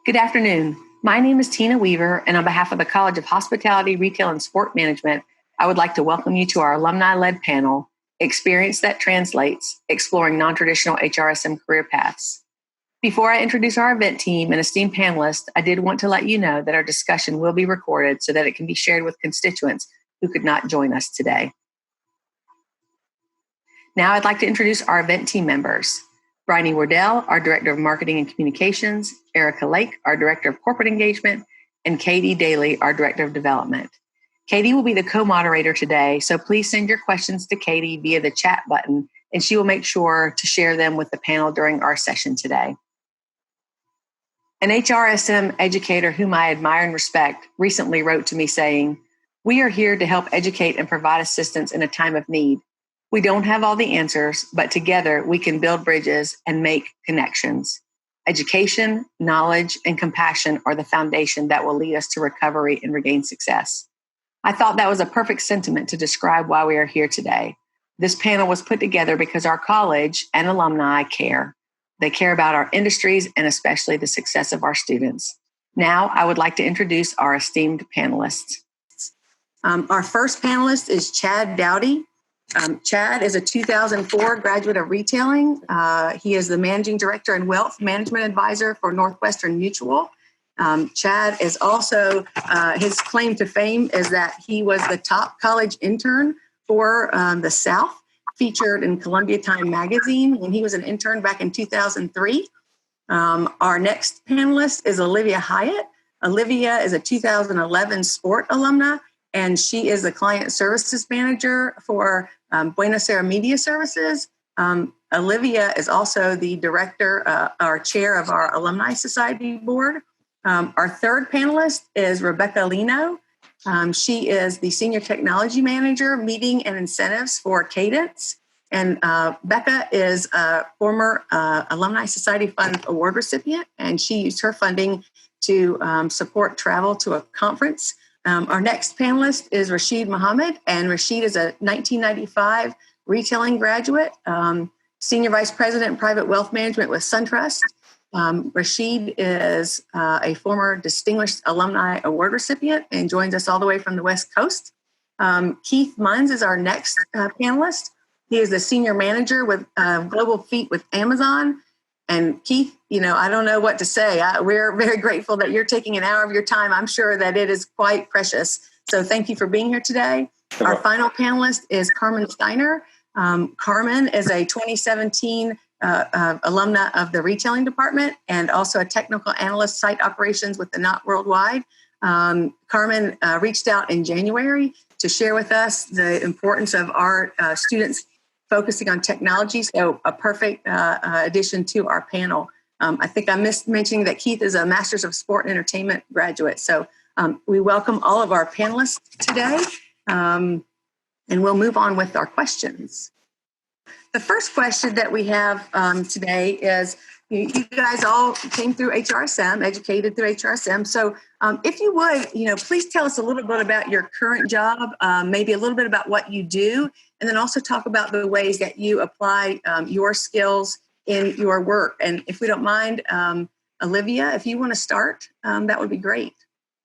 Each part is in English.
Good afternoon. My name is Tina Weaver, and on behalf of the College of Hospitality, Retail, and Sport Management, I would like to welcome you to our alumni-led panel, Experience That Translates, Exploring Non-Traditional HRSM Career Paths. Before I introduce our event team and esteemed panelists, I did want to let you know that our discussion will be recorded so that it can be shared with constituents who could not join us today. Now I'd like to introduce our event team members. Bryony Wardell, our Director of Marketing and Communications, Erica Lake, our Director of Corporate Engagement, and Katie Daly, our Director of Development. Katie will be the co-moderator today, so please send your questions to Katie via the chat button, and she will make sure to share them with the panel during our session today. An HRSM educator whom I admire and respect recently wrote to me saying, "We are here to help educate and provide assistance in a time of need. We don't have all the answers, but together we can build bridges and make connections. Education, knowledge, and compassion are the foundation that will lead us to recovery and regain success." I thought that was a perfect sentiment to describe why we are here today. This panel was put together because our college and alumni care. They care about our industries and especially the success of our students. Now, I would like to introduce our esteemed panelists. Our first panelist is Chad Dowdy. Chad is a 2004 graduate of retailing. He is the Managing Director and Wealth Management Advisor for Northwestern Mutual. Chad is also, his claim to fame is that he was the top college intern for the South, featured in Columbia Time magazine when he was an intern back in 2003. Our next panelist is Olivia Hyatt. Olivia is a 2011 sport alumna, and she is the client services manager for Buenos Aires Media Services. Olivia is also the director, or chair of our Alumni Society board. Our third panelist is Rebecca Lino. She is the senior technology manager, meeting and incentives for Cadence. And Becca is a former Alumni Society Fund award recipient, and she used her funding to support travel to a conference. Our next panelist is Rashid Mohammed, and Rashid is a 1995 retailing graduate, senior vice president in private wealth management with SunTrust. Rashid is a former distinguished alumni award recipient and joins us all the way from the West Coast. Keith Munns is our next panelist. He is the senior manager with Global Feet with Amazon. And Keith, I don't know what to say. We're very grateful that you're taking an hour of your time. I'm sure that it is quite precious. So thank you for being here today. Our final panelist is Carmen Steiner. Carmen is a 2017 alumna of the retailing department and also a technical analyst site operations with the Knot Worldwide. Carmen reached out in January to share with us the importance of our students focusing on technology, so a perfect addition to our panel. I think I missed mentioning that Keith is a Master's of Sport and Entertainment graduate. So we welcome all of our panelists today, and we'll move on with our questions. The first question that we have today is, you guys all came through HRSM, educated through HRSM. So if you would, please tell us a little bit about your current job, maybe a little bit about what you do, and then also talk about the ways that you apply your skills in your work. And if we don't mind, Olivia, if you want to start, that would be great.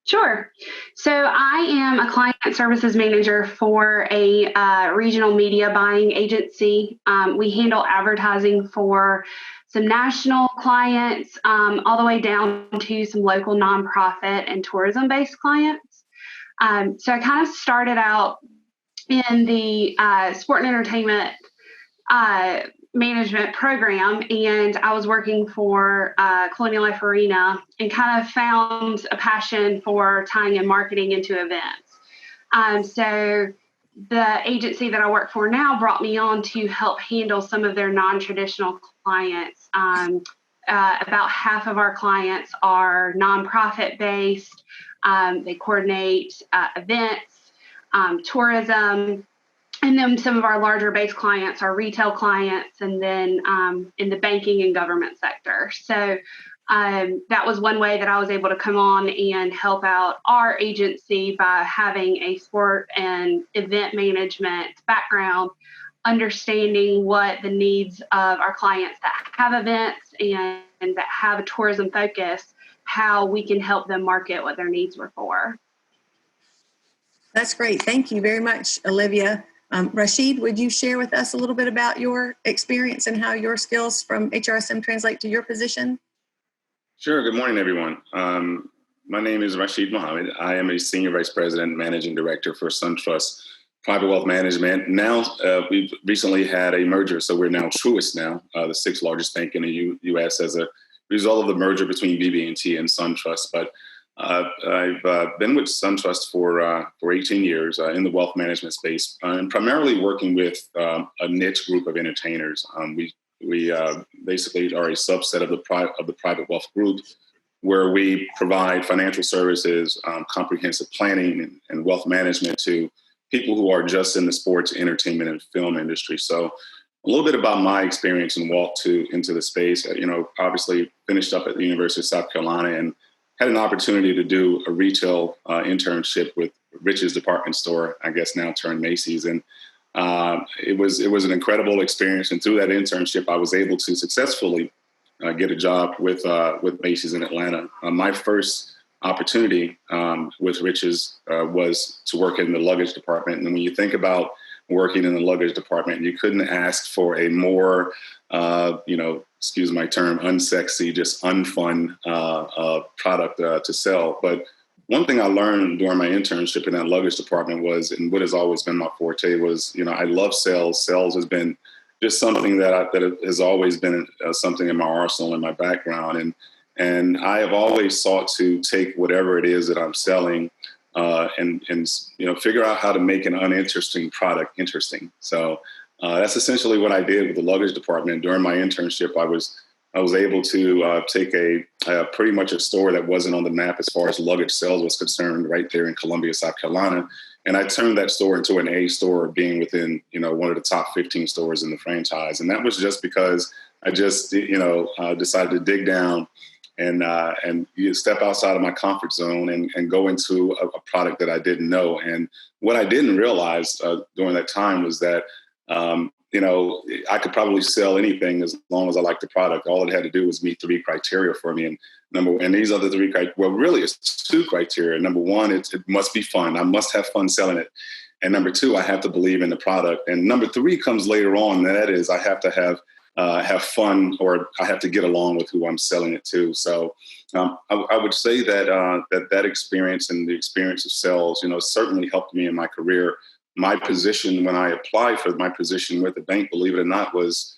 Sure. So I am a client services manager for a regional media buying agency. We handle advertising for some national clients, all the way down to some local nonprofit and tourism-based clients. So I kind of started out in the sport and entertainment management program, and I was working for Colonial Life Arena and kind of found a passion for tying in marketing into events. So the agency that I work for now brought me on to help handle some of their non-traditional clients. About half of our clients are nonprofit based. They coordinate events, tourism, and then some of our larger base clients are retail clients, and then in the banking and government sector. So that was one way that I was able to come on and help out our agency by having a sport and event management background, understanding what the needs of our clients that have events and that have a tourism focus, how we can help them market what their needs were for. That's great. Thank you very much, Olivia. Rashid, would you share with us a little bit about your experience and how your skills from HRSM translate to your position? Sure. Good morning, everyone. My name is Rashid Mohammed. I am a Senior Vice President and Managing Director for SunTrust Private Wealth Management. Now, we've recently had a merger, so we're now Truist now, the sixth largest bank in the U.S. as a result of the merger between BB&T and SunTrust. But I've been with SunTrust for 18 years in the wealth management space, and primarily working with a niche group of entertainers. We basically are a subset of the private wealth group, where we provide financial services, comprehensive planning, and wealth management to people who are just in the sports, entertainment, and film industry. So a little bit about my experience and walk into the space. Obviously finished up at the University of South Carolina and had an opportunity to do a retail internship with Rich's department store, I guess now turned Macy's. And it was an incredible experience. And through that internship, I was able to successfully get a job with Macy's in Atlanta. My first opportunity with Rich's was to work in the luggage department. And when you think about working in the luggage department, you couldn't ask for a more, excuse my term, unsexy, just unfun product to sell. But one thing I learned during my internship in that luggage department was, and what has always been my forte was, I love sales. Sales has been just something that has always been something in my arsenal, in my background. And I have always sought to take whatever it is that I'm selling and figure out how to make an uninteresting product interesting. So that's essentially what I did with the luggage department. During my internship, I was able to take a pretty much a store that wasn't on the map as far as luggage sales was concerned, right there in Columbia, South Carolina. And I turned that store into an A store, being within, one of the top 15 stores in the franchise. And that was just because I just, decided to dig down and step outside of my comfort zone and go into a product that I didn't know. And what I didn't realize during that time was that, I could probably sell anything as long as I liked the product. All it had to do was meet 3 criteria for me. And these are the 3 criteria. Well, really, it's 2 criteria. Number 1, it must be fun. I must have fun selling it. And number 2, I have to believe in the product. And number 3 comes later on. And that is, I have to have fun, or I have to get along with who I'm selling it to. So I would say that experience and the experience of sales, certainly helped me in my career. My position, when I applied for my position with the bank, believe it or not, was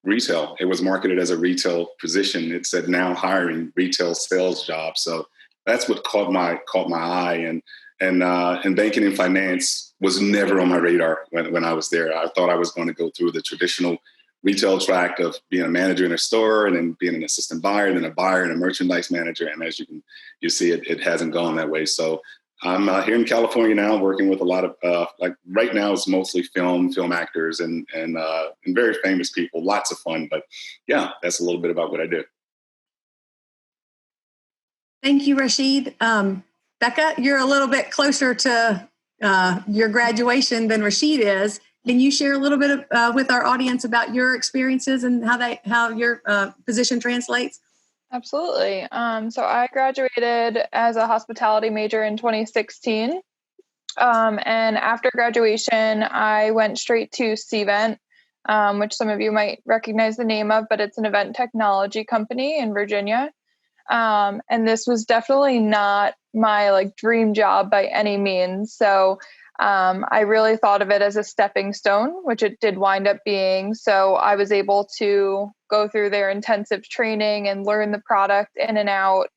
retail. It was marketed as a retail position. It said now hiring retail sales job. So that's what caught my eye. And banking and finance was never on my radar when I was there. I thought I was going to go through the traditional retail track of being a manager in a store and then being an assistant buyer, then a buyer and a merchandise manager. And as you see, it hasn't gone that way. So I'm here in California now, working with a lot of right now it's mostly film actors and very famous people. Lots of fun, but yeah, that's a little bit about what I do. Thank you, Rashid. Becca, you're a little bit closer to your graduation than Rashid is. Can you share a little bit with our audience about your experiences and how your position translates? Absolutely. So I graduated as a hospitality major in 2016. And after graduation, I went straight to Cvent, which some of you might recognize the name of, but it's an event technology company in Virginia. And this was definitely not my dream job by any means. So I really thought of it as a stepping stone, which it did wind up being. So I was able to go through their intensive training and learn the product in and out,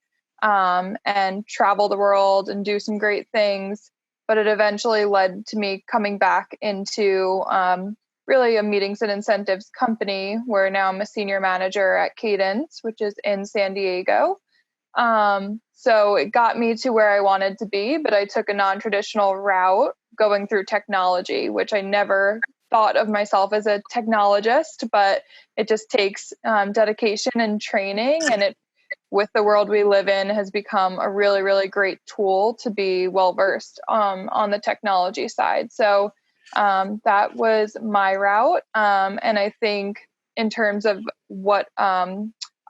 and travel the world and do some great things. But it eventually led to me coming back into really a meetings and incentives company, where now I'm a senior manager at Cadence, which is in San Diego. So it got me to where I wanted to be, but I took a non-traditional route going through technology, which I never thought of myself as a technologist, but it just takes dedication and training, and it, with the world we live in, has become a really, really great tool to be well-versed on the technology side. So that was my route. And I think in terms of what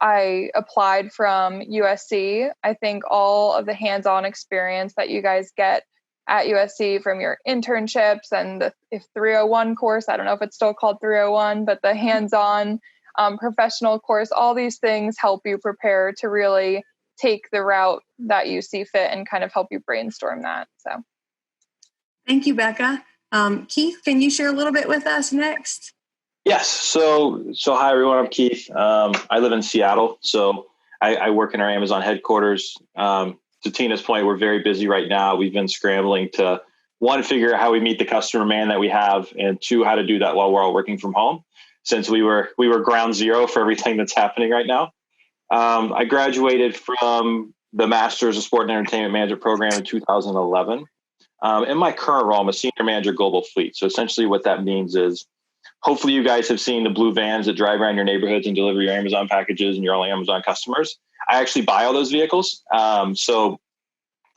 I applied from USC. I think all of the hands-on experience that you guys get at USC from your internships and the 301 course, I don't know if it's still called 301, but the hands-on professional course, all these things help you prepare to really take the route that you see fit and kind of help you brainstorm that. So, thank you, Becca. Keith, can you share a little bit with us next? Yes. So hi everyone. I'm Keith. I live in Seattle, so I work in our Amazon headquarters. To Tina's point, we're very busy right now. We've been scrambling to, one, figure out how we meet the customer demand that we have, and two, how to do that while we're all working from home, since we were ground zero for everything that's happening right now. I graduated from the Masters of Sport and Entertainment Management program in 2011. In my current role, I'm a senior manager global fleet. So essentially what that means is, hopefully you guys have seen the blue vans that drive around your neighborhoods and deliver your Amazon packages and your only Amazon customers. I actually buy all those vehicles. So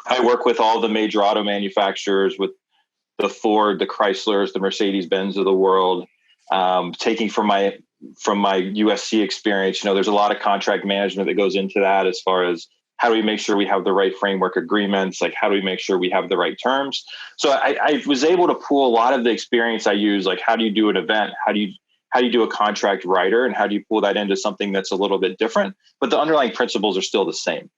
I work with all the major auto manufacturers, with the Ford, the Chryslers, the Mercedes-Benz of the world. Taking from my USC experience, there's a lot of contract management that goes into that, as far as how do we make sure we have the right framework agreements? Like, how do we make sure we have the right terms? So I was able to pull a lot of the experience I use, like how do you do an event? How do you do a contract writer? And how do you pull that into something that's a little bit different? But the underlying principles are still the same.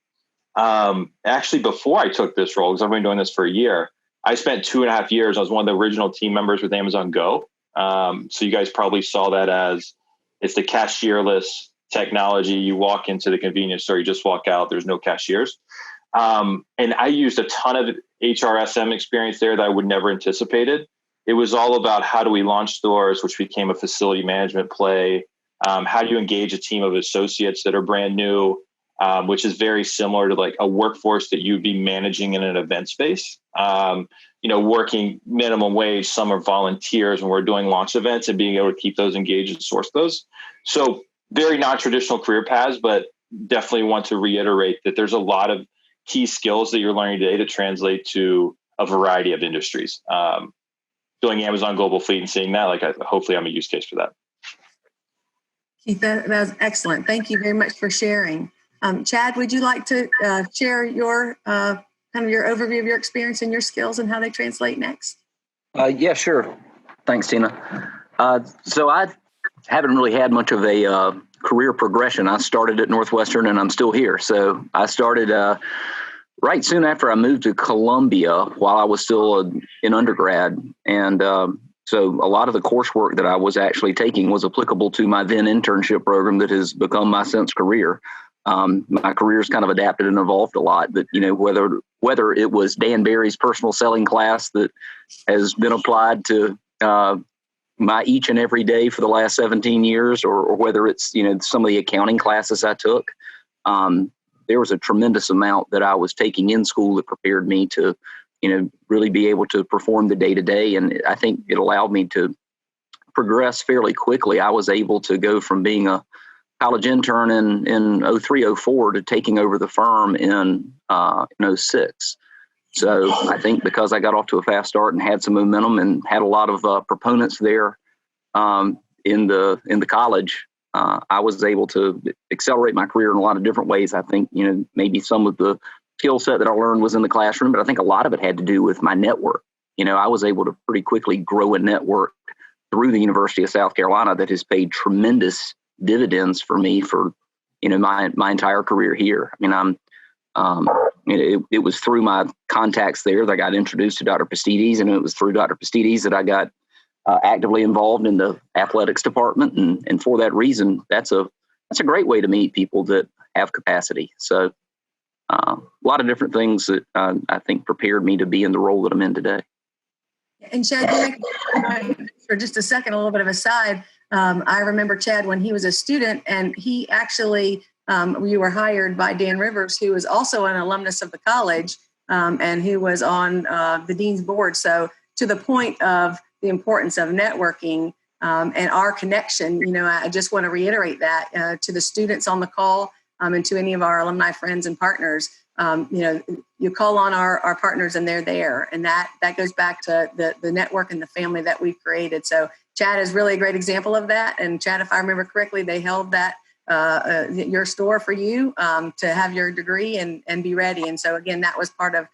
Actually, before I took this role, because I've been doing this for a year, I spent 2.5 years. I was one of the original team members with Amazon Go. So you guys probably saw that as, it's the cashierless technology. You walk into the convenience store, you just walk out, there's no cashiers. And I used a ton of HRSM experience there that I would never anticipated. It was all about how do we launch stores, which became a facility management play. How do you engage a team of associates that are brand new, which is very similar to like a workforce that you'd be managing in an event space. Working minimum wage, some are volunteers when we're doing launch events, and being able to keep those engaged and source those. So very non-traditional career paths, but definitely want to reiterate that there's a lot of key skills that you're learning today to translate to a variety of industries. Doing Amazon Global Fleet and seeing that, hopefully I'm a use case for that. Keith, that was excellent. Thank you very much for sharing. Chad, would you like to share your kind of your overview of your experience and your skills and how they translate next? Yeah, sure. Thanks, Tina. So I haven't really had much of a career progression. I started at Northwestern and I'm still here. So I started right soon after I moved to Columbia while I was still in undergrad. And so a lot of the coursework that I was actually taking was applicable to my then internship program that has become my since career. My career's kind of adapted and evolved a lot, but whether it was Dan Barry's personal selling class that has been applied to my each and every day for the last 17 years, or whether it's some of the accounting classes I took, there was a tremendous amount that I was taking in school that prepared me to really be able to perform the day to day, and I think it allowed me to progress fairly quickly. I was able to go from being a college intern in 03, 04 to taking over the firm in 06. So I think because I got off to a fast start and had some momentum and had a lot of proponents there in the college, I was able to accelerate my career in a lot of different ways. I think, maybe some of the skill set that I learned was in the classroom, but I think a lot of it had to do with my network. I was able to pretty quickly grow a network through the University of South Carolina that has paid tremendous dividends for me for my entire career here. It was through my contacts there that I got introduced to Dr. Pastides, and it was through Dr. Pastides that I got actively involved in the athletics department, and for that reason, that's a great way to meet people that have capacity. So a lot of different things that I think prepared me to be in the role that I'm in today. And Chad, for just a second, a little bit of a side. I remember Chad when he was a student, and he actually, we were hired by Dan Rivers, who was also an alumnus of the college, and who was on the dean's board. So to the point of the importance of networking and our connection, I just want to reiterate that to the students on the call and to any of our alumni friends and partners. You call on our partners and they're there, and that goes back to the network and the family that we've created. So Chad is really a great example of that. And Chad, if I remember correctly, they held that your store for you to have your degree and be ready. And so again, that was part of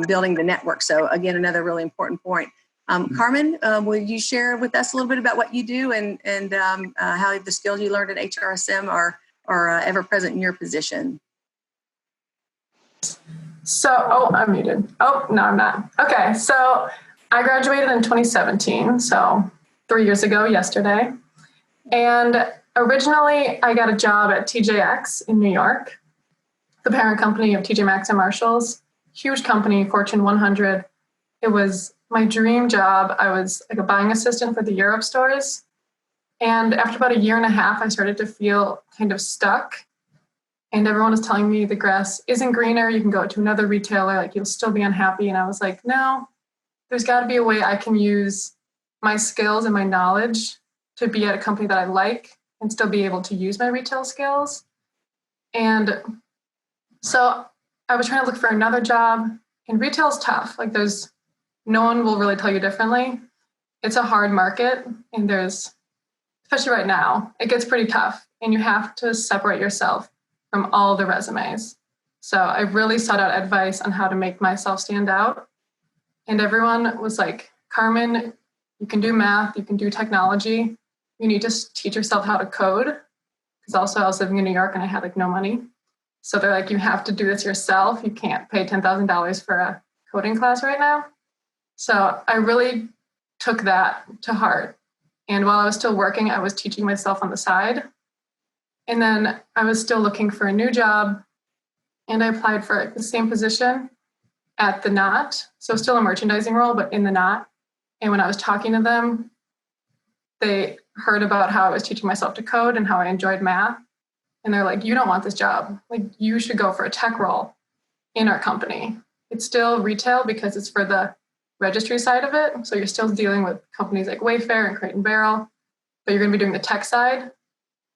building the network. So again, another really important point. Carmen, will you share with us a little bit about what you do and how the skills you learned at HRSM are ever present in your position? So, I'm muted. Oh, no, I'm not. Okay, so I graduated in 2017, so 3 years ago yesterday. And originally, I got a job at TJX in New York, the parent company of TJ Maxx and Marshalls. Huge company, Fortune 100. It was my dream job. I was like a buying assistant for the Europe stores. And after about 1.5 years, I started to feel kind of stuck. And everyone was telling me the grass isn't greener. You can go to another retailer, like you'll still be unhappy. And I was like, no, there's got to be a way I can use my skills and my knowledge to be at a company that I like and still be able to use my retail skills. And so I was trying to look for another job, and retail is tough. Like no one will really tell you differently. It's a hard market, and especially right now, it gets pretty tough, and you have to separate yourself from all the resumes. So I really sought out advice on how to make myself stand out. And everyone was like, Carmen, you can do math, you can do technology. You need to teach yourself how to code. Because also I was living in New York and I had like no money. So they're like, you have to do this yourself. You can't pay $10,000 for a coding class right now. So I really took that to heart. And while I was still working, I was teaching myself on the side. And then I was still looking for a new job. And I applied for the same position at the Knot. So still a merchandising role, but in the Knot. And when I was talking to them, they heard about how I was teaching myself to code and how I enjoyed math. And they're like, you don't want this job. Like, you should go for a tech role in our company. It's still retail because it's for the registry side of it. So you're still dealing with companies like Wayfair and Crate and Barrel, but you're going to be doing the tech side.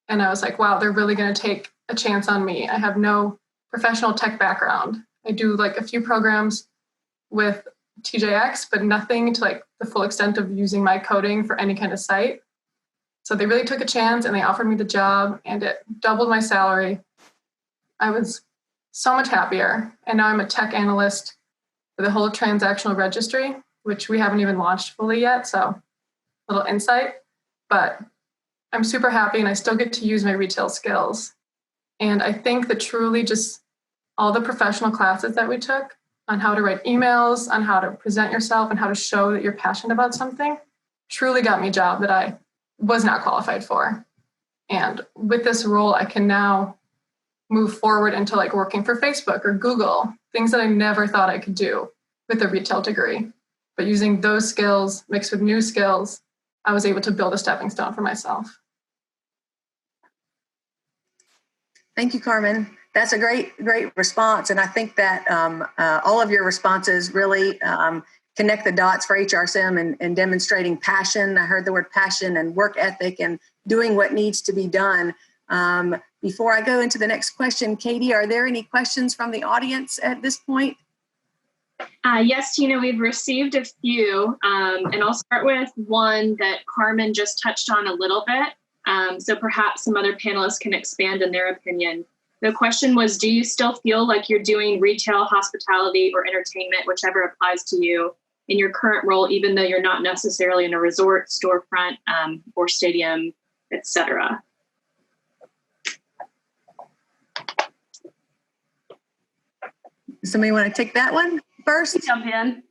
And I was like, wow, they're really going to take a chance on me. I have no professional tech background. I do like a few programs with TJX, but nothing to like the full extent of using my coding for any kind of site. So they really took a chance and they offered me the job, and it doubled my salary. I was so much happier. And now I'm a tech analyst for the whole transactional registry, which we haven't even launched fully yet. So a little insight, but I'm super happy and I still get to use my retail skills. And I think that truly just all the professional classes that we took on how to write emails, on how to present yourself, and how to show that you're passionate about something truly got me a job that I was not qualified for. And with this role, I can now move forward into like working for Facebook or Google, things that I never thought I could do with a retail degree. But using those skills mixed with new skills, I was able to build a stepping stone for myself. Thank you, Carmen. That's a great response. And I think that all of your responses really connect the dots for HRSM and demonstrating passion. I heard the word passion and work ethic and doing what needs to be done. Before I go into the next question, Katie, are there any questions from the audience at this point? Yes, Tina, we've received a few, and I'll start with one that Carmen just touched on a little bit. So perhaps some other panelists can expand in their opinion. The question was, do you still feel like you're doing retail, hospitality, or entertainment, whichever applies to you, in your current role, even though you're not necessarily in a resort, storefront, or stadium, etc.? Somebody want to take that one first? Jump in.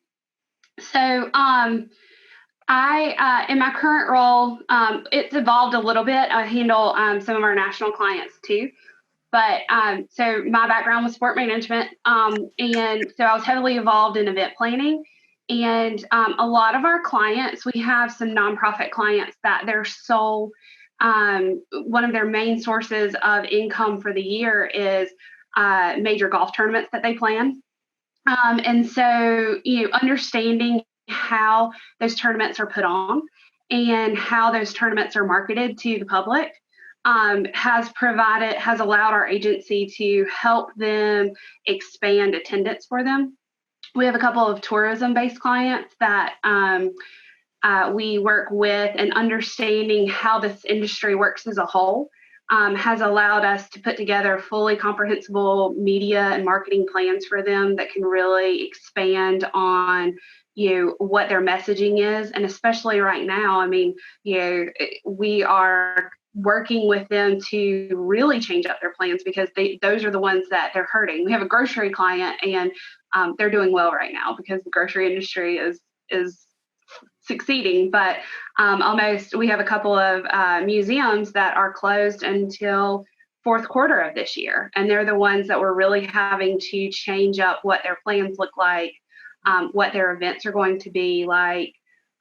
So I, in my current role, it's evolved a little bit. I handle some of our national clients too. But so my background was sport management. And so I was heavily involved in event planning. And a lot of our clients, we have some nonprofit clients that their sole, one of their main sources of income for the year is major golf tournaments that they plan. And so, understanding how those tournaments are put on and how those tournaments are marketed to the public has allowed our agency to help them expand attendance for them. We have a couple of tourism-based clients that we work with, and understanding how this industry works as a whole. has allowed us to put together fully comprehensible media and marketing plans for them that can really expand on what their messaging is. And especially right now, I mean, we are working with them to really change up their plans because those are the ones that they're hurting. We have a grocery client and they're doing well right now because the grocery industry is succeeding, but we have a couple of museums that are closed until fourth quarter of this year. And they're the ones that we're really having to change up what their plans look like, what their events are going to be like.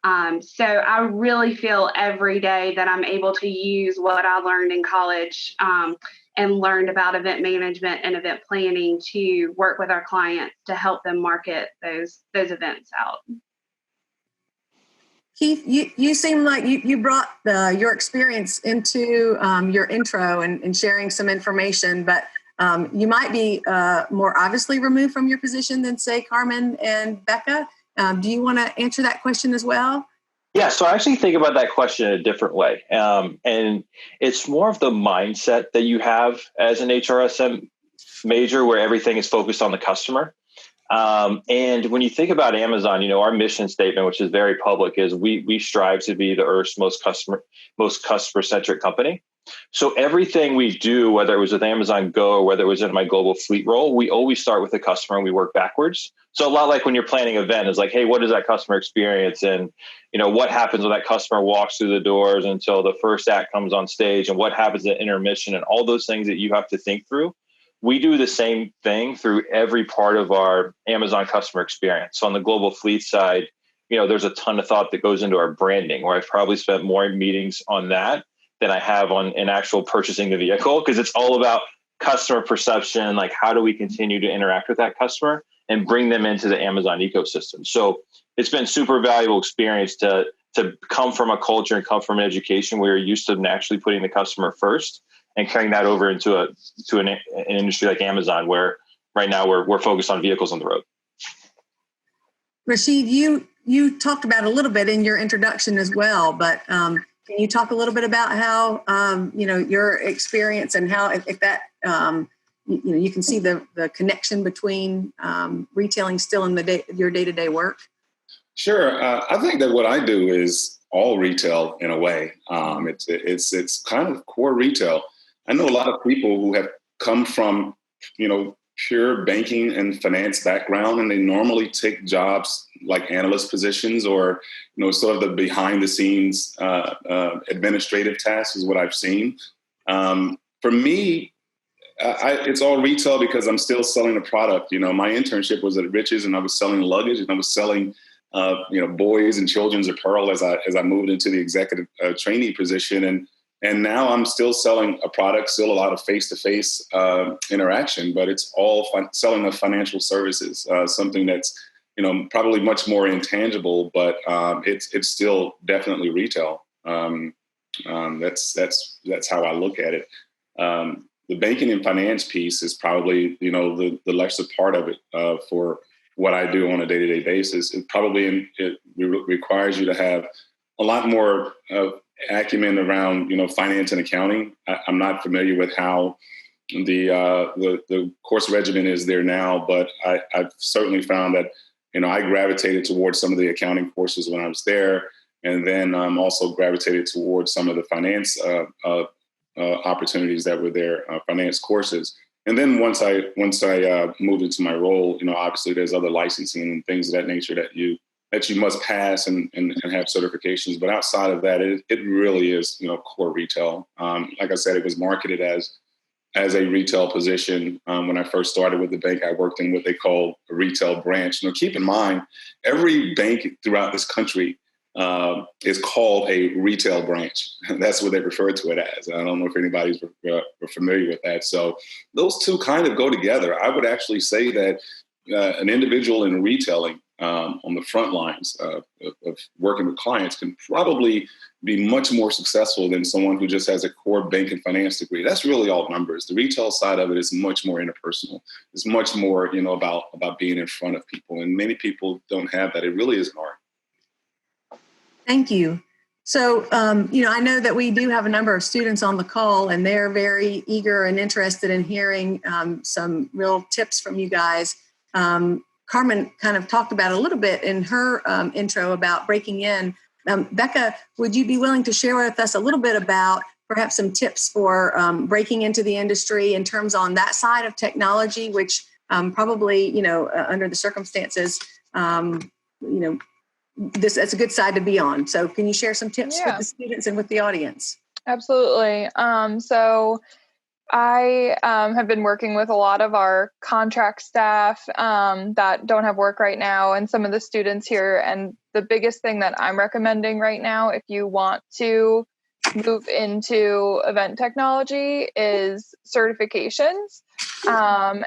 So I really feel every day that I'm able to use what I learned in college and learned about event management and event planning to work with our clients to help them market those events out. Keith, you seem like you brought your experience into your intro and sharing some information, but you might be more obviously removed from your position than, say, Carmen and Becca. Do you want to answer that question as well? Yeah, so I actually think about that question in a different way. And it's more of the mindset that you have as an HRSM major where everything is focused on the customer. And when you think about Amazon, our mission statement, which is very public, is we strive to be the Earth's most customer-centric company. So everything we do, whether it was with Amazon Go or whether it was in my global fleet role, we always start with the customer and we work backwards. So a lot like when you're planning an event, it's like, hey, what is that customer experience? And, what happens when that customer walks through the doors until the first act comes on stage, and what happens at intermission, and all those things that you have to think through. We do the same thing through every part of our Amazon customer experience. So on the global fleet side, there's a ton of thought that goes into our branding, where I've probably spent more meetings on that than I have on an actual purchasing the vehicle, because it's all about customer perception, like how do we continue to interact with that customer and bring them into the Amazon ecosystem. So it's been super valuable experience to come from a culture and come from an education where you're used to naturally putting the customer first and carrying that over into an industry like Amazon, where right now we're focused on vehicles on the road. Rashid, you talked about a little bit in your introduction as well, but can you talk a little bit about how your experience and how if that you can see the connection between retailing still in your day-to-day work? Sure. I think that what I do is all retail in a way. It's kind of core retail. I know a lot of people who have come from, pure banking and finance background, and they normally take jobs like analyst positions or, sort of the behind the scenes administrative tasks is what I've seen. For me, it's all retail because I'm still selling a product. My internship was at Riches, and I was selling luggage, and I was selling boys and children's apparel as I moved into the executive trainee position. And now I'm still selling a product, still a lot of face-to-face interaction, but it's all selling of financial services, something that's, probably much more intangible, but it's still definitely retail. That's how I look at it. The banking and finance piece is probably, the lesser part of it for what I do on a day-to-day basis. It probably requires you to have a lot more acumen around, finance and accounting. I'm not familiar with how the course regimen is there now, but I've certainly found that, I gravitated towards some of the accounting courses when I was there, and then also gravitated towards some of the finance opportunities that were there, finance courses. And then once I moved into my role, obviously there's other licensing and things of that nature that you must pass and have certifications. But outside of that, it really is, core retail. Like I said, it was marketed as a retail position. When I first started with the bank, I worked in what they call a retail branch. Keep in mind, every bank throughout this country is called a retail branch. That's what they refer to it as. I don't know if anybody's familiar with that. So those two kind of go together. I would actually say that an individual in retailing on the front lines of working with clients can probably be much more successful than someone who just has a core bank and finance degree. That's really all numbers. The retail side of it is much more interpersonal. It's much more, about being in front of people. And many people don't have that. It really is an art. Thank you. So, I know that we do have a number of students on the call, and they're very eager and interested in hearing some real tips from you guys. Carmen kind of talked about a little bit in her intro about breaking in. Becca, would you be willing to share with us a little bit about perhaps some tips for breaking into the industry in terms on that side of technology, which probably, under the circumstances, that's a good side to be on. So can you share some tips with the students and with the audience? Absolutely. So I have been working with a lot of our contract staff that don't have work right now and some of the students here. And the biggest thing that I'm recommending right now, if you want to move into event technology, is certifications. I'm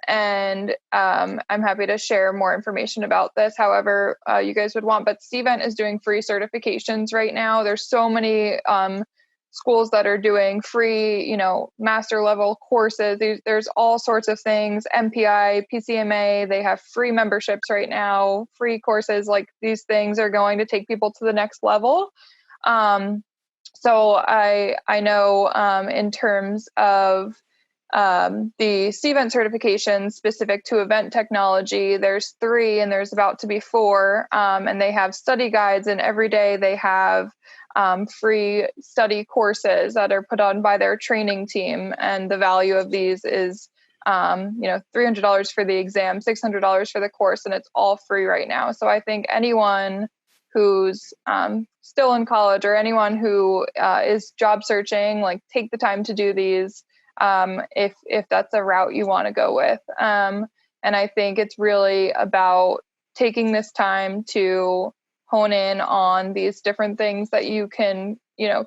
happy to share more information about this, however you guys would want. But Cvent is doing free certifications right now. There's so many schools that are doing free, master level courses. There's all sorts of things. MPI, PCMA, they have free memberships right now, free courses. Like, these things are going to take people to the next level. So I know in terms of the Cvent certification specific to event technology, there's 3 and there's about to be 4, and they have study guides, and every day they have free study courses that are put on by their training team. And the value of these is, $300 for the exam, $600 for the course, and it's all free right now. So I think anyone who's still in college or anyone who is job searching, take the time to do these if that's a route you want to go with. And I think it's really about taking this time to hone in on these different things that you can,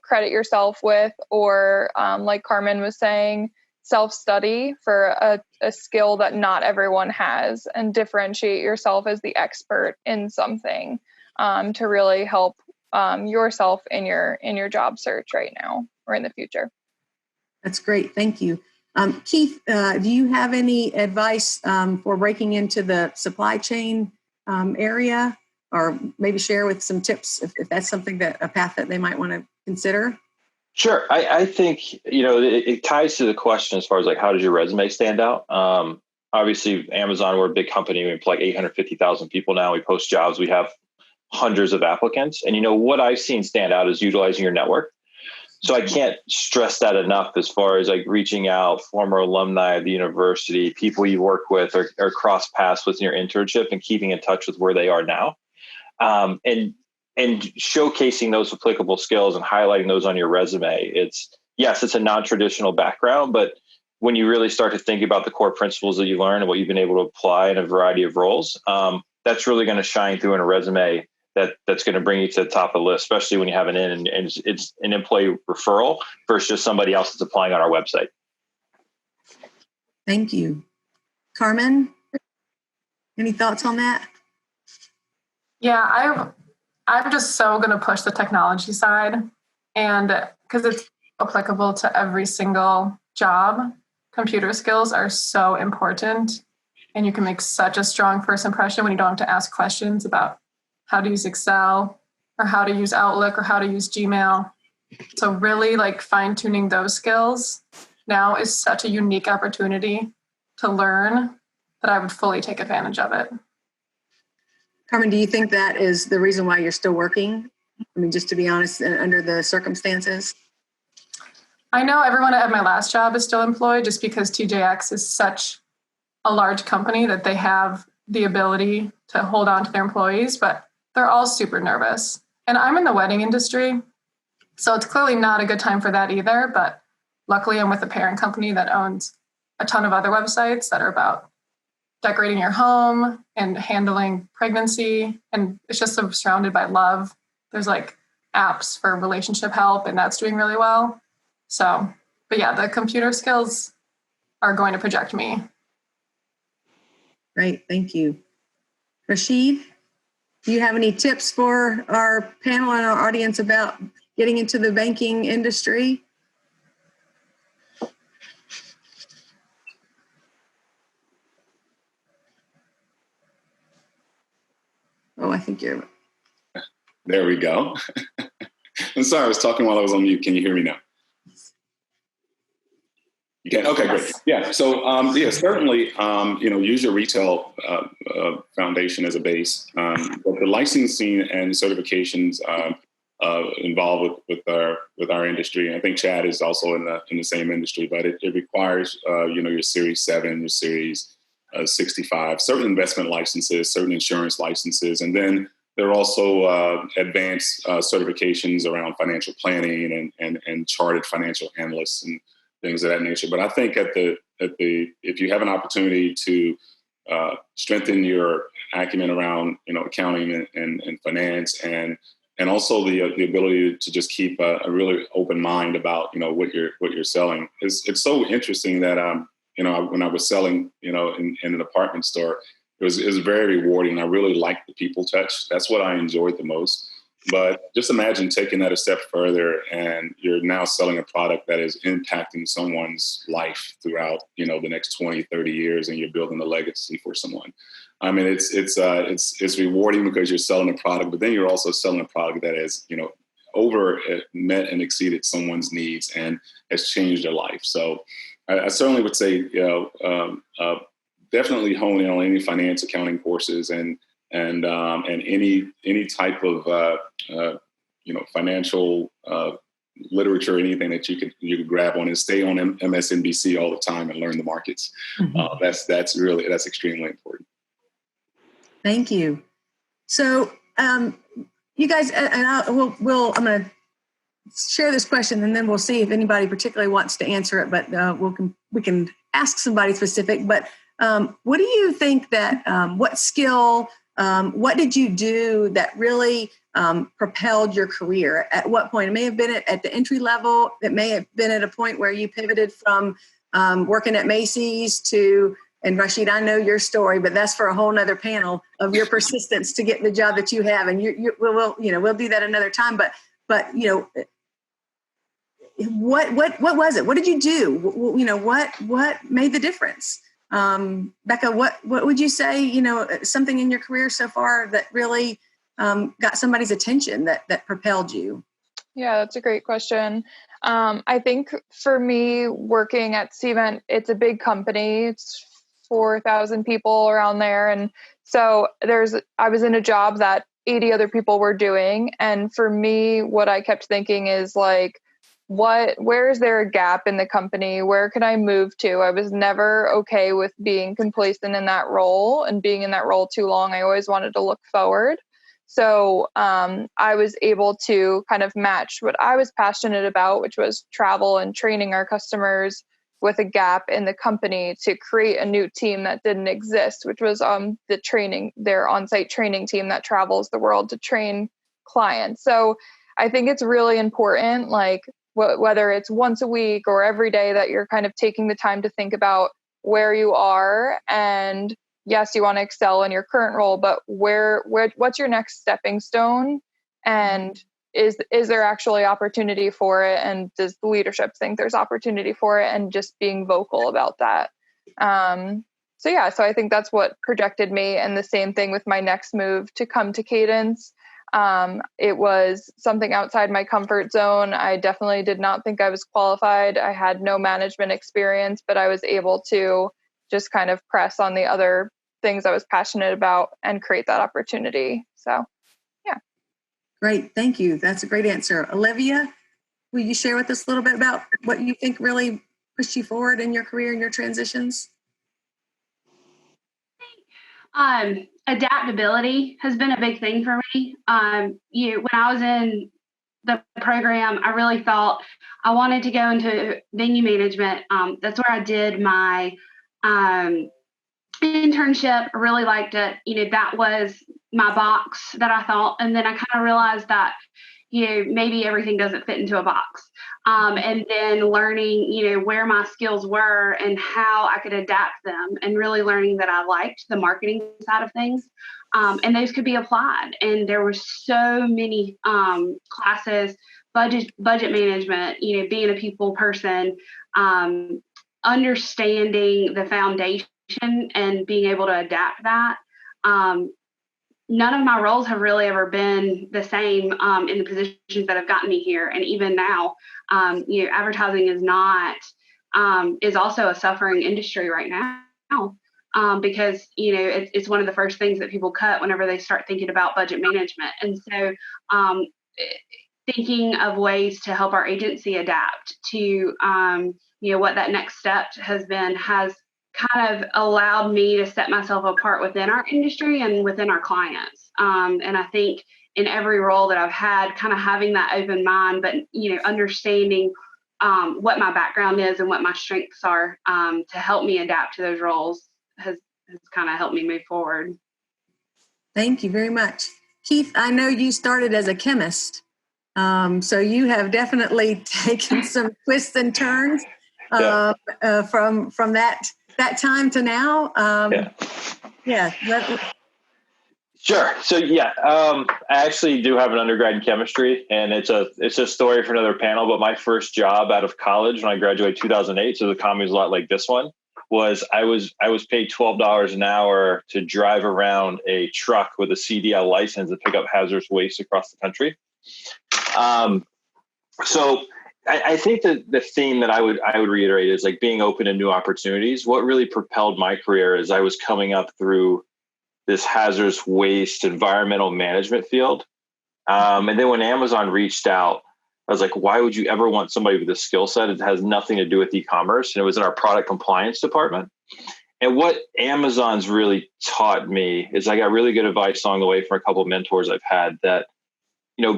credit yourself with, or like Carmen was saying, self-study for a skill that not everyone has, and differentiate yourself as the expert in something to really help yourself in your job search right now or in the future. That's great. Thank you. Keith, do you have any advice for breaking into the supply chain area, or maybe share with some tips if that's something a path that they might want to consider? Sure. I think, it ties to the question as far as how does your resume stand out? Obviously, Amazon, we're a big company. We employ 850,000 people now. We post jobs. We have hundreds of applicants. And what I've seen stand out is utilizing your network. So I can't stress that enough as far as reaching out, former alumni of the university, people you work with or cross paths with in your internship, and keeping in touch with where they are now. And showcasing those applicable skills and highlighting those on your resume. It's a non-traditional background, but when you really start to think about the core principles that you learn and what you've been able to apply in a variety of roles, that's really going to shine through in a resume that's going to bring you to the top of the list, especially when you have and it's an employee referral versus just somebody else that's applying on our website. Thank you. Carmen, any thoughts on that? Yeah, I'm just so going to push the technology side, and because it's applicable to every single job. Computer skills are so important, and you can make such a strong first impression when you don't have to ask questions about how to use Excel or how to use Outlook or how to use Gmail. So really fine-tuning those skills now is such a unique opportunity to learn that I would fully take advantage of it. Carmen, do you think that is the reason why you're still working? I mean, just to be honest, under the circumstances? I know everyone at my last job is still employed just because TJX is such a large company that they have the ability to hold on to their employees, but they're all super nervous. And I'm in the wedding industry, so it's clearly not a good time for that either. But luckily, I'm with a parent company that owns a ton of other websites that are about decorating your home and handling pregnancy. And it's just so surrounded by love. There's apps for relationship help, and that's doing really well. So, but yeah, the computer skills are going to project me. Great, thank you. Rashid, do you have any tips for our panel and our audience about getting into the banking industry? Oh, I think you're... There we go. I'm sorry, I was talking while I was on mute. Can you hear me now? You can? Okay, great. Yeah, so certainly, use your retail foundation as a base. But the licensing and certifications involved with our industry, and I think Chad is also in the same industry, but it requires your Series 7, your Series 65, certain investment licenses, certain insurance licenses, and then there are also advanced certifications around financial planning and chartered financial analysts and things of that nature. But I think if you have an opportunity to strengthen your acumen around accounting and finance and also the ability to just keep a really open mind about what you're selling, it's so interesting that when I was selling in an apartment store, it was very rewarding. I really liked the people touch. That's what I enjoyed the most. But just imagine taking that a step further and you're now selling a product that is impacting someone's life throughout, the next 20, 30 years, and you're building a legacy for someone. I mean, it's rewarding because you're selling a product, but then you're also selling a product that has, met and exceeded someone's needs and has changed their life. So I certainly would say, definitely hone in on any finance accounting courses and any type of financial literature, anything that you could grab on, and stay on MSNBC all the time and learn the markets. Mm-hmm. That's extremely important. Thank you. So you guys, and I'm going to share this question, and then we'll see if anybody particularly wants to answer it. But we can ask somebody specific. But what do you think that what skill? What did you do that really propelled your career? At what point? It may have been at the entry level. It may have been at a point where you pivoted from working at Macy's to, and Rashid, I know your story, but that's for a whole nother panel of your persistence to get the job that you have. And we'll do that another time. But what was it? What did you do? What made the difference? Becca, what would you say, something in your career so far that really got somebody's attention that propelled you? Yeah, that's a great question. I think for me, working at Cvent, it's a big company. It's 4,000 people around there. And so I was in a job that 80 other people were doing. And for me, what I kept thinking is like, where is there a gap in the company? Where can I move to? I was never okay with being complacent in that role and being in that role too long. I always wanted to look forward. So I was able to kind of match what I was passionate about, which was travel and training our customers, with a gap in the company to create a new team that didn't exist, which was their on-site training team that travels the world to train clients. So I think it's really important, like whether it's once a week or every day, that you're kind of taking the time to think about where you are. And yes, you want to excel in your current role, but what's your next stepping stone? And is there actually opportunity for it? And does the leadership think there's opportunity for it? And just being vocal about that. So I think that's what projected me. And the same thing with my next move to come to Cadence. It was something outside my comfort zone. I definitely did not think I was qualified. I had no management experience, but I was able to just kind of press on the other things I was passionate about and create that opportunity. So, yeah. Great. Thank you. That's a great answer. Olivia, will you share with us a little bit about what you think really pushed you forward in your career and your transitions? Adaptability has been a big thing for me. When I was in the program, I really felt I wanted to go into venue management. That's where I did my internship. I really liked it. That was my box that I thought. And then I kind of realized that, maybe everything doesn't fit into a box. And then learning, where my skills were and how I could adapt them, and really learning that I liked the marketing side of things. And those could be applied. And there were so many classes, budget management, being a people person, understanding the foundation and being able to adapt that. none of my roles have really ever been the same in the positions that have gotten me here. And even now, advertising is also a suffering industry right now because, it's one of the first things that people cut whenever they start thinking about budget management. And so thinking of ways to help our agency adapt to, what that next step has been has kind of allowed me to set myself apart within our industry and within our clients. And I think in every role that I've had, kind of having that open mind, but, understanding what my background is and what my strengths are to help me adapt to those roles has kind of helped me move forward. Thank you very much. Keith, I know you started as a chemist, so you have definitely taken some twists and turns from that time to now. Sure. So I actually do have an undergrad in chemistry, and it's a story for another panel. But my first job out of college when I graduated 2008, so the economy was a lot like this one, was I was paid $12 an hour to drive around a truck with a CDL license to pick up hazardous waste across the country. So I think that the theme that I would reiterate is like being open to new opportunities. What really propelled my career is I was coming up through this hazardous waste environmental management field. And then when Amazon reached out, I was like, why would you ever want somebody with a skill set? It has nothing to do with e-commerce. And it was in our product compliance department. And what Amazon's really taught me is I got really good advice along the way from a couple of mentors I've had that,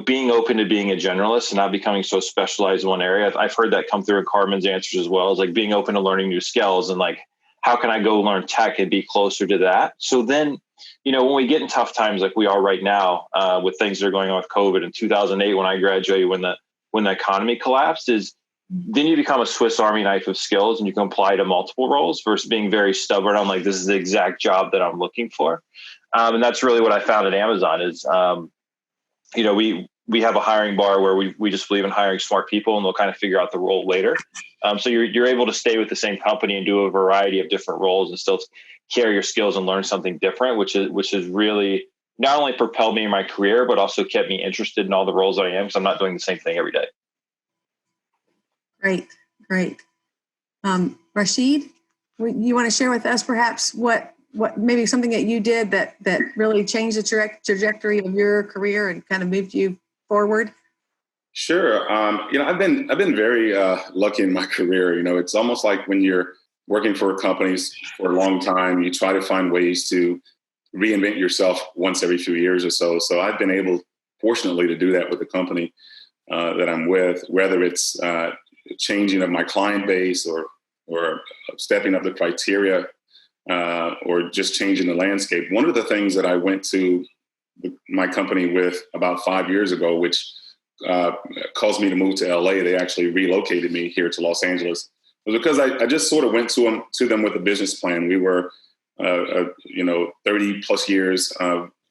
being open to being a generalist and not becoming so specialized in one area. I've heard that come through in Carmen's answers as well, as like being open to learning new skills and like, how can I go learn tech and be closer to that? So then, when we get in tough times like we are right now with things that are going on with COVID in 2008, when I graduated, when the economy collapsed, then you become a Swiss Army knife of skills and you can apply to multiple roles versus being very stubborn on like, this is the exact job that I'm looking for. And that's really what I found at Amazon is, we have a hiring bar where we just believe in hiring smart people and they'll kind of figure out the role later. So you're able to stay with the same company and do a variety of different roles and still carry your skills and learn something different, which is really not only propelled me in my career, but also kept me interested in all the roles that I am because I'm not doing the same thing every day. Great. Rashid, you want to share with us perhaps what maybe something that you did that really changed the trajectory of your career and kind of moved you forward? Sure. I've been very lucky in my career. It's almost like when you're working for companies for a long time, you try to find ways to reinvent yourself once every few years or so. So I've been able, fortunately, to do that with the company that I'm with, whether it's changing of my client base or stepping up the criteria or just changing the landscape. One of the things that I went to my company with about 5 years ago, which caused me to move to LA, they actually relocated me here to Los Angeles, was because I just sort of went to them with a business plan. We were, 30 plus years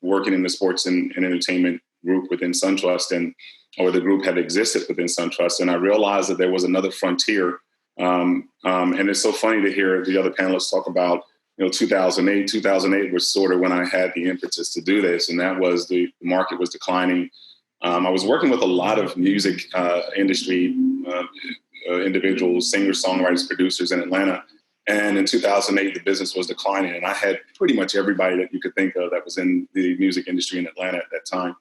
working in the sports and entertainment group within SunTrust, or the group had existed within SunTrust. And I realized that there was another frontier. And it's so funny to hear the other panelists talk about, 2008. 2008 was sort of when I had the impetus to do this. And that was the market was declining. I was working with a lot of music industry individuals, singers, songwriters, producers in Atlanta. And in 2008, the business was declining. And I had pretty much everybody that you could think of that was in the music industry in Atlanta at that time.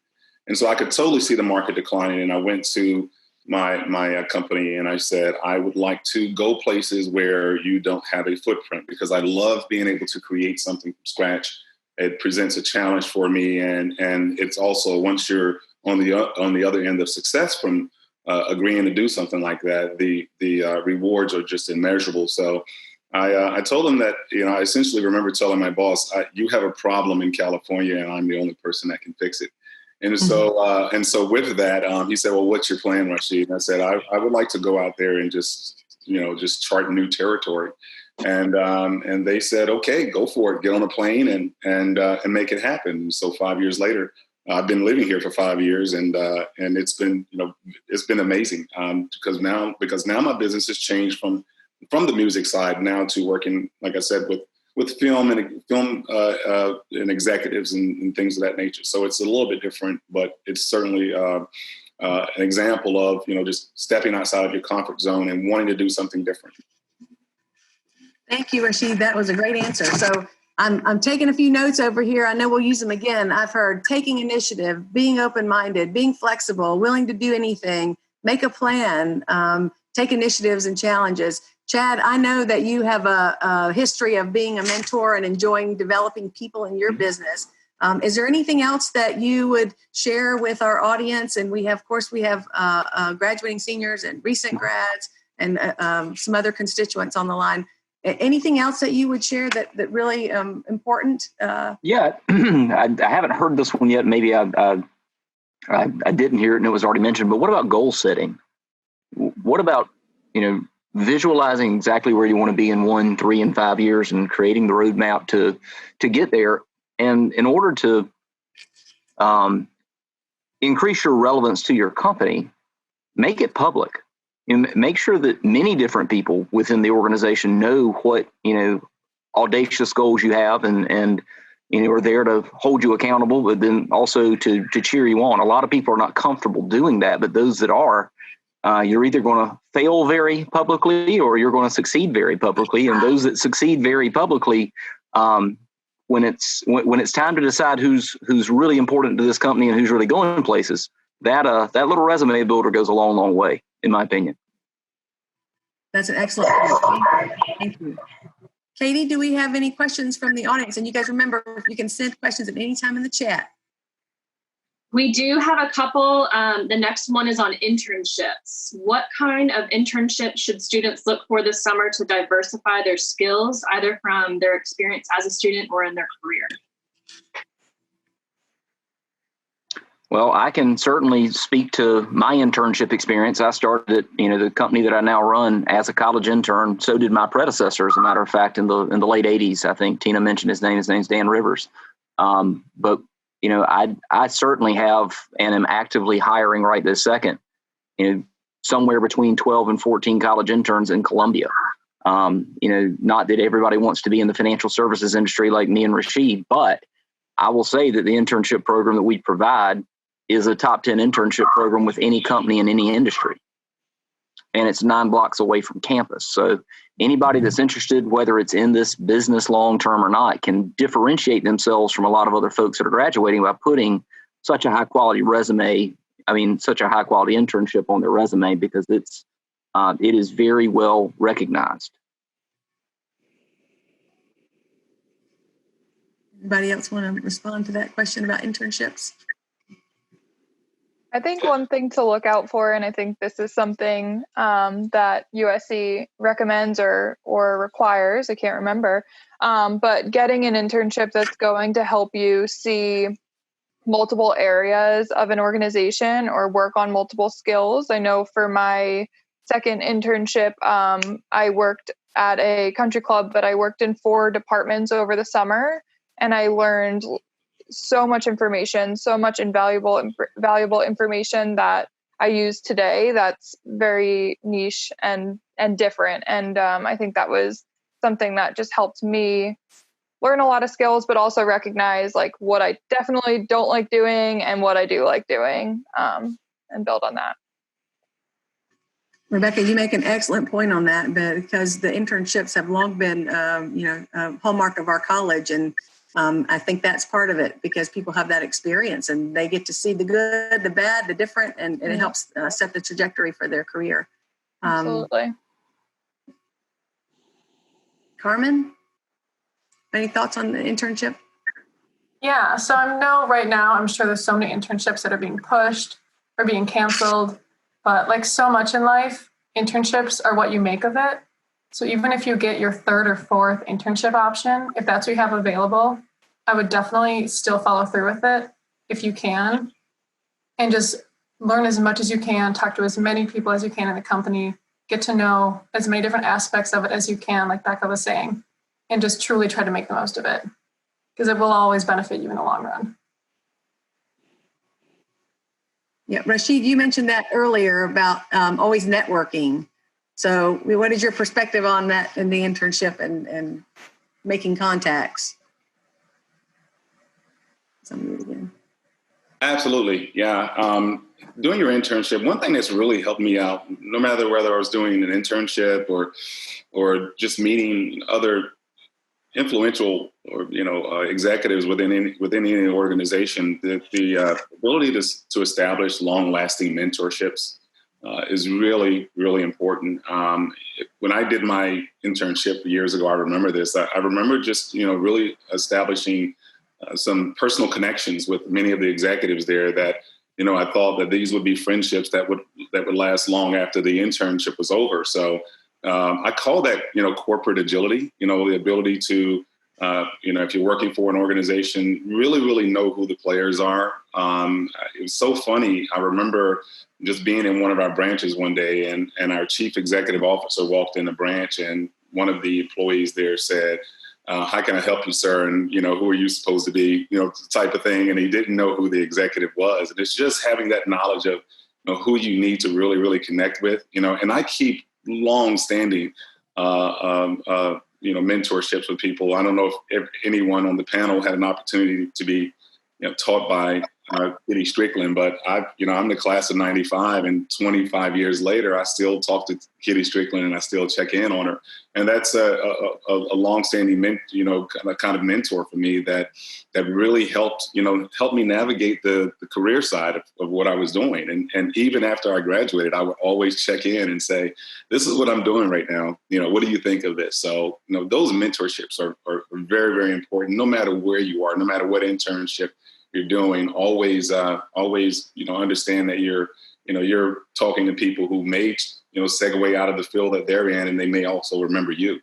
And so I could totally see the market declining. And I went to my company and I said, I would like to go places where you don't have a footprint, because I love being able to create something from scratch. It presents a challenge for me. And it's also, once you're on the other end of success from agreeing to do something like that, the rewards are just immeasurable. So I told him that, I essentially remember telling my boss, you have a problem in California and I'm the only person that can fix it. And so with that, he said, well, what's your plan, Rashid? And I said, I would like to go out there and just chart new territory. And they said, okay, go for it. Get on a plane and make it happen. So 5 years later, I've been living here for 5 years, and it's been amazing because now my business has changed from the music side now to working, like I said, with with film and executives and things of that nature. So it's a little bit different, but it's certainly an example of, just stepping outside of your comfort zone and wanting to do something different. Thank you, Rashid. That was a great answer. So I'm taking a few notes over here. I know we'll use them again. I've heard taking initiative, being open-minded, being flexible, willing to do anything, make a plan, take initiatives and challenges. Chad, I know that you have a history of being a mentor and enjoying developing people in your business. Is there anything else that you would share with our audience? And we have graduating seniors and recent grads and some other constituents on the line. Anything else that you would share that really important? Yeah, I haven't heard this one yet. Maybe I didn't hear it and it was already mentioned. But what about goal setting? What about visualizing exactly where you want to be in 1, 3, and 5 years and creating the roadmap to get there? And in order to increase your relevance to your company, make it public. Make sure that many different people within the organization know what, audacious goals you have and are there to hold you accountable, but then also to cheer you on. A lot of people are not comfortable doing that, but those that are, you're either going to fail very publicly or you're going to succeed very publicly. And those that succeed very publicly, when it's time to decide who's really important to this company and who's really going places, that little resume builder goes a long, long way, in my opinion. That's an excellent point. Thank you. Katie, do we have any questions from the audience? And you guys remember, you can send questions at any time in the chat. We do have a couple. The next one is on internships. What kind of internships should students look for this summer to diversify their skills, either from their experience as a student or in their career? Well, I can certainly speak to my internship experience. I started at the company that I now run as a college intern. So did my predecessor, as a matter of fact, in the late 80s. I think Tina mentioned his name. His name's Dan Rivers. But I certainly have and am actively hiring right this second. Somewhere between 12 and 14 college interns in Columbia. Not that everybody wants to be in the financial services industry like me and Rashid, but I will say that the internship program that we provide is a top 10 internship program with any company in any industry. And it's 9 blocks away from campus. So anybody that's interested, whether it's in this business long-term or not, can differentiate themselves from a lot of other folks that are graduating by putting such a high quality such a high quality internship on their resume, because it is very well recognized. Anybody else want to respond to that question about internships? I think one thing to look out for, and I think this is something that USC recommends or requires, I can't remember, but getting an internship that's going to help you see multiple areas of an organization or work on multiple skills. I know for my second internship, I worked at a country club, but I worked in 4 departments over the summer, and I learned so much information, so much valuable information that I use today that's very niche and different. And I think that was something that just helped me learn a lot of skills, but also recognize like what I definitely don't like doing and what I do like doing, and build on that. Rebecca, you make an excellent point on that, because the internships have long been, a hallmark of our college. And I think that's part of it, because people have that experience and they get to see the good, the bad, the different, and it helps set the trajectory for their career. Absolutely. Carmen, any thoughts on the internship? Yeah, so I know right now, I'm sure there's so many internships that are being pushed or being canceled, but like so much in life, internships are what you make of it. So even if you get your 3rd or 4th internship option, if that's what you have available, I would definitely still follow through with it if you can, and just learn as much as you can, talk to as many people as you can in the company, get to know as many different aspects of it as you can, like Becca was saying, and just truly try to make the most of it, because it will always benefit you in the long run. Yeah, Rashid, you mentioned that earlier about always networking. So what is your perspective on that in the internship, and making contacts. So I'm mute again. Absolutely. Yeah. Doing your internship, one thing that's really helped me out, no matter whether I was doing an internship or just meeting other influential or executives within any organization, the ability to establish long-lasting mentorships is really, really important. When I did my internship years ago, I remember this. I remember just really establishing some personal connections with many of the executives there that I thought that these would be friendships that would last long after the internship was over. So I call that corporate agility. The ability to if you're working for an organization, really know who the players are. It was so funny. I remember just being in one of our branches one day, and our chief executive officer walked in the branch, and one of the employees there said, "How can I help you, sir? And who are you supposed to be?" Type of thing. And he didn't know who the executive was. And it's just having that knowledge of who you need to really connect with. And I keep long-standing mentorships with people. I don't know if anyone on the panel had an opportunity to be taught by Kitty Strickland, but I'm the class of 95, and 25 years later, I still talk to Kitty Strickland and I still check in on her. And that's a long-standing, kind of mentor for me that really helped me navigate the career side of what I was doing. And even after I graduated, I would always check in and say, "This is what I'm doing right now. What do you think of this?" So, those mentorships are very, very important, no matter where you are, no matter what internship you're doing. Always understand that you're talking to people who may segue out of the field that they're in, and they may also remember you.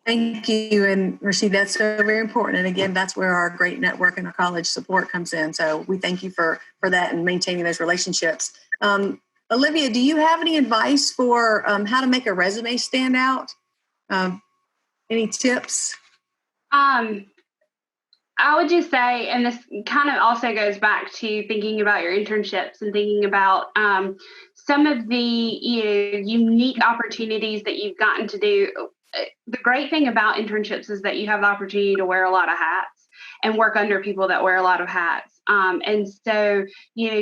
Thank you. And Rashid, that's so very important. And again, that's where our great network and our college support comes in. So we thank you for that and maintaining those relationships. Olivia, do you have any advice for how to make a resume stand out? Any tips? I would just say, and this kind of also goes back to thinking about your internships and thinking about some of the unique opportunities that you've gotten to do. The great thing about internships is that you have the opportunity to wear a lot of hats and work under people that wear a lot of hats. And so,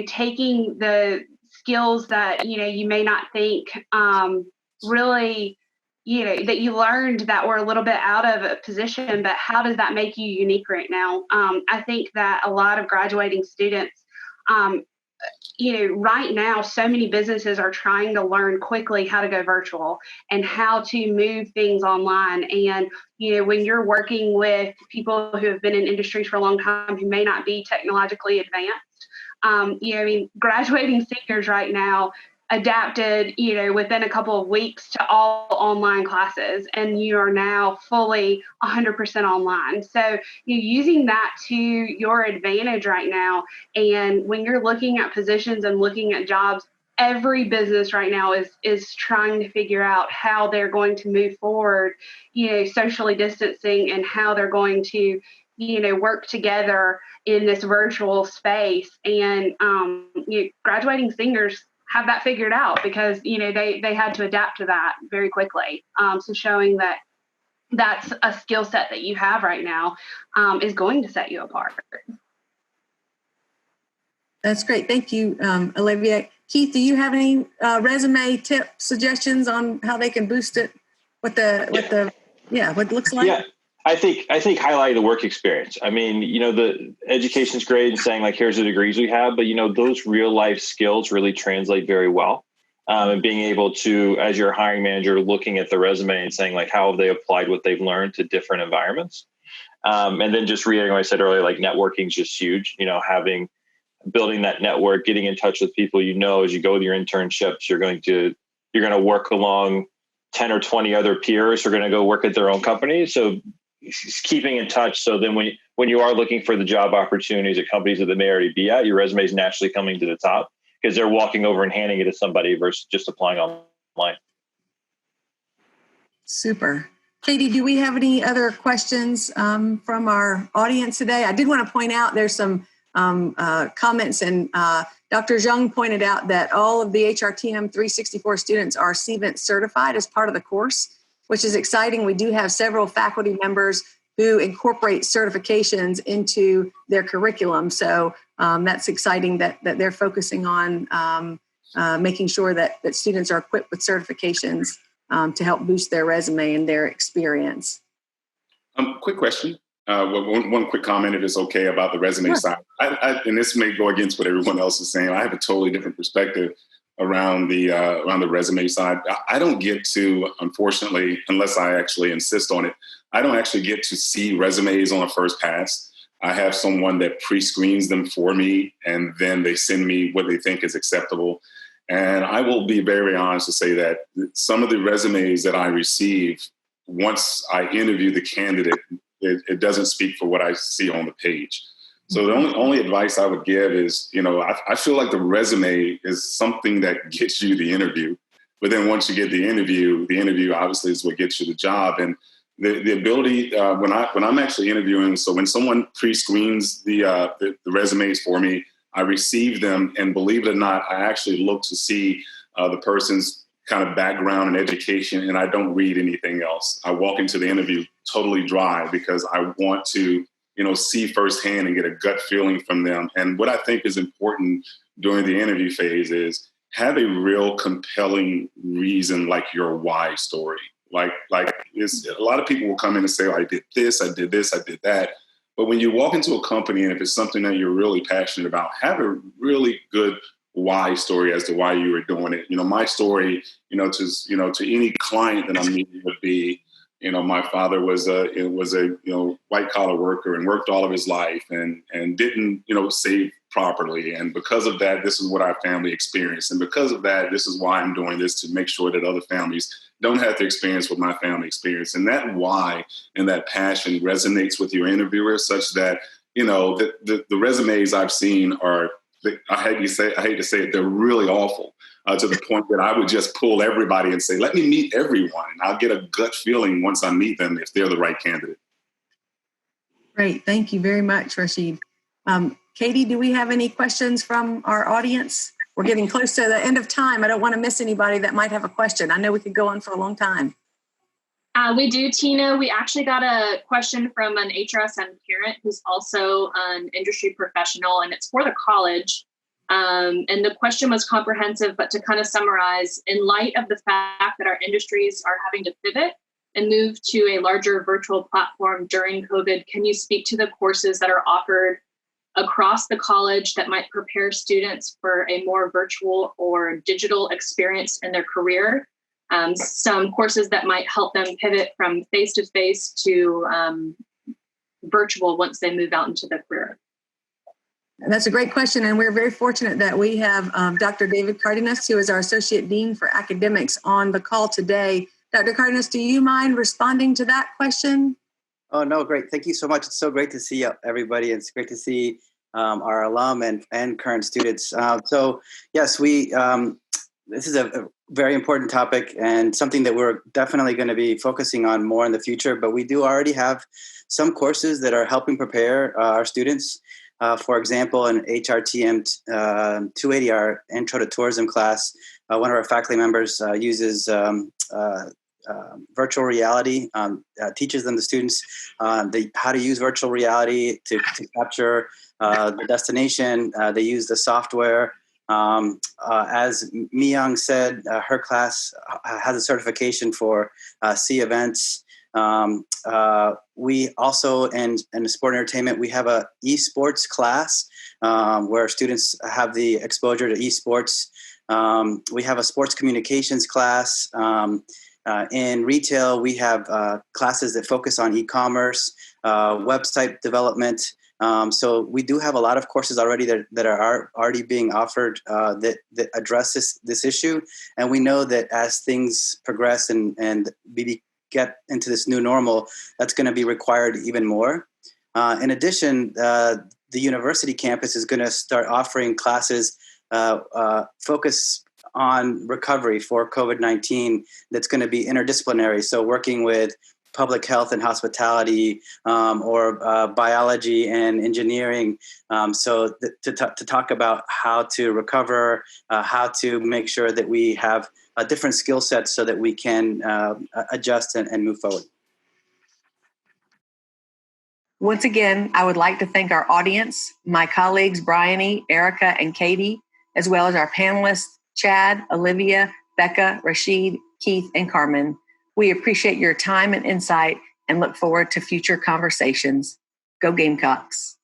taking the skills that, you may not think really that you learned that were a little bit out of a position, but how does that make you unique right now? I think that a lot of graduating students, right now, so many businesses are trying to learn quickly how to go virtual and how to move things online. And, when you're working with people who have been in industries for a long time who may not be technologically advanced, graduating seniors right now adapted, within a couple of weeks to all online classes, and you are now fully 100% online. So you're using that to your advantage right now. And when you're looking at positions and looking at jobs, every business right now is trying to figure out how they're going to move forward, socially distancing, and how they're going to, work together in this virtual space. And graduating seniors have that figured out because, they had to adapt to that very quickly. So showing that that's a skill set that you have right now is going to set you apart. That's great. Thank you, Olivia. Keith, do you have any resume tip suggestions on how they can boost it? What it looks like? Yeah. I think highlight the work experience. I mean, the education's great and saying like, here's the degrees we have, but those real life skills really translate very well. And being able to, as your hiring manager, looking at the resume and saying like, how have they applied what they've learned to different environments? And then just reiterating what I said earlier, like networking is just huge, building that network, getting in touch with people, as you go with your internships, you're going to work along 10 or 20 other peers who are going to go work at their own company. So keeping in touch. So then when you are looking for the job opportunities at companies that they may already be at, your resume is naturally coming to the top because they're walking over and handing it to somebody versus just applying online. Super. Katie, do we have any other questions from our audience today? I did want to point out there's some comments, and Dr. Zhang pointed out that all of the HRTM 364 students are CVent certified as part of the course, which is exciting. We do have several faculty members who incorporate certifications into their curriculum. So that's exciting that they're focusing on making sure that students are equipped with certifications to help boost their resume and their experience. Quick question. One quick comment, if it's okay, about the resume side. And this may go against what everyone else is saying. I have a totally different perspective around the resume side. I don't get to, unfortunately, unless I actually insist on it, I don't actually get to see resumes on a first pass. I have someone that pre-screens them for me, and then they send me what they think is acceptable. And I will be very honest to say that some of the resumes that I receive, once I interview the candidate, it doesn't speak for what I see on the page. So the only advice I would give is, I feel like the resume is something that gets you the interview. But then once you get the interview obviously is what gets you the job. And the ability, when I'm actually interviewing, so when someone pre-screens the resumes for me, I receive them, and believe it or not, I actually look to see the person's kind of background and education, and I don't read anything else. I walk into the interview totally dry because I want to, see firsthand and get a gut feeling from them. And what I think is important during the interview phase is have a real compelling reason, like your why story. Like a lot of people will come in and say, oh, I did this, I did that. But when you walk into a company, and if it's something that you're really passionate about, have a really good why story as to why you were doing it. My story, to any client that I'm meeting would be, my father was a white collar worker and worked all of his life and didn't, save properly. And because of that, this is what our family experienced. And because of that, this is why I'm doing this, to make sure that other families don't have to experience what my family experienced. And that why and that passion resonates with your interviewer, such that, the resumes I've seen are, I hate to say it, they're really awful, to the point that I would just pull everybody and say, let me meet everyone. And I'll get a gut feeling once I meet them if they're the right candidate. Great. Thank you very much, Rashid. Katie, do we have any questions from our audience? We're getting close to the end of time. I don't want to miss anybody that might have a question. I know we could go on for a long time. We do, Tina. We actually got a question from an HRSM parent who's also an industry professional, and it's for the college. And the question was comprehensive, but to kind of summarize, in light of the fact that our industries are having to pivot and move to a larger virtual platform during COVID, can you speak to the courses that are offered across the college that might prepare students for a more virtual or digital experience in their career? Some courses that might help them pivot from face-to-face to virtual once they move out into their career. That's a great question, and we're very fortunate that we have Dr. David Cardenas, who is our Associate Dean for Academics, on the call today. Dr. Cardenas, do you mind responding to that question? Oh, no, great. Thank you so much. It's so great to see everybody. It's great to see our alum and current students. So, yes, this is a very important topic and something that we're definitely going to be focusing on more in the future, but we do already have some courses that are helping prepare our students. For example, in HRTM 280, our Intro to Tourism class, one of our faculty members uses virtual reality, teaches them, the students, how to use virtual reality to capture the destination. They use the software. As Mi-Young said, her class has a certification for C events. We also, in sport entertainment, we have a esports class where students have the exposure to esports. We have a sports communications class. In retail, we have classes that focus on e-commerce, website development. So we do have a lot of courses already that are already being offered that address this issue. And we know that as things progress and we get into this new normal, that's going to be required even more. In addition, the university campus is going to start offering classes focus on recovery for COVID-19 that's going to be interdisciplinary. So working with public health and hospitality, or biology and engineering. To talk about how to recover, how to make sure that we have different skill sets so that we can adjust and move forward. Once again, I would like to thank our audience, my colleagues, Bryony, Erica, and Katie, as well as our panelists, Chad, Olivia, Becca, Rashid, Keith, and Carmen. We appreciate your time and insight and look forward to future conversations. Go Gamecocks.